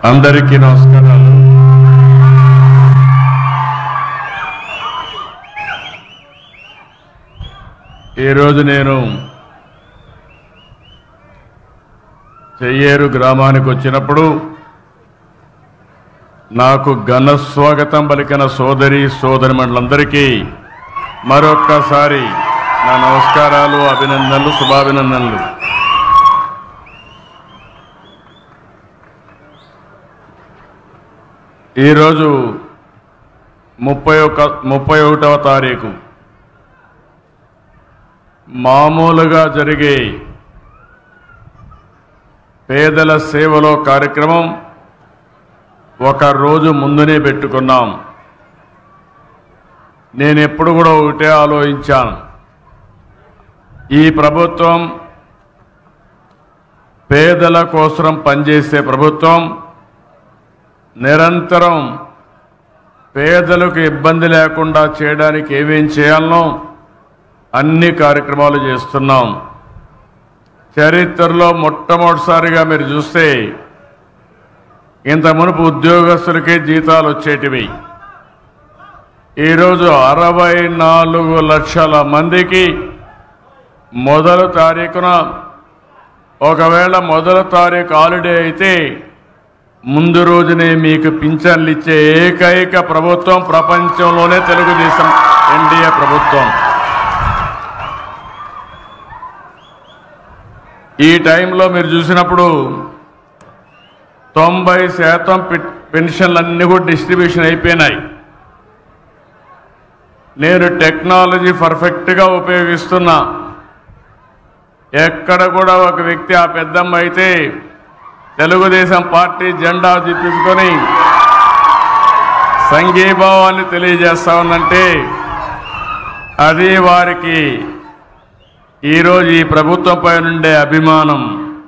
అందరికీ నమస్కారాలు. ఈరోజు నేను చెయ్యేరు గ్రామానికి వచ్చినప్పుడు నాకు ఘన స్వాగతం పలికిన సోదరిమణులందరికీ మరొక్కసారి నా నమస్కారాలు, అభినందనలు, శుభాభినందనలు. ఈరోజు 31వ తారీఖు మామూలుగా జరిగే పేదల సేవలో కార్యక్రమం ఒక రోజు ముందునే పెట్టుకున్నాం. నేను ఎప్పుడు కూడా ఒకటే ఆలోచించాను, ఈ ప్రభుత్వం పేదల కోసం పనిచేసే ప్రభుత్వం, నిరంతరం పేదలకు ఇబ్బంది లేకుండా చేయడానికి ఏమేం చేయాలనో అన్ని కార్యక్రమాలు చేస్తున్నాం. చరిత్రలో మొట్టమొదటిసారిగా మీరు చూస్తే ఇంత మునుపు ఉద్యోగస్తులకే జీతాలు వచ్చేటివి. ఈరోజు 64 లక్షల మందికి మొదటి తారీఖున, ఒకవేళ మొదటి తారీఖు హాలిడే అయితే ముందు రోజునే మీకు పింఛన్లు ఇచ్చే ఏకైక ప్రభుత్వం ప్రపంచంలోనే తెలుగుదేశం ఎన్డీఏ ప్రభుత్వం. ఈ టైంలో మీరు చూసినప్పుడు 90% పెన్షన్లన్నీ కూడా డిస్ట్రిబ్యూషన్ అయిపోయినాయి. నేను టెక్నాలజీ పర్ఫెక్ట్గా ఉపయోగిస్తున్నా. ఎక్కడ కూడా ఒక వ్యక్తి, ఆ పెద్దమ్మ అయితే తెలుగుదేశం పార్టీ జెండా దిప్పించుకొని సంఘీభావాన్ని తెలియజేస్తా ఉందంటే అది వారికి ఈరోజు ఈ ప్రభుత్వంపై నుండే అభిమానం.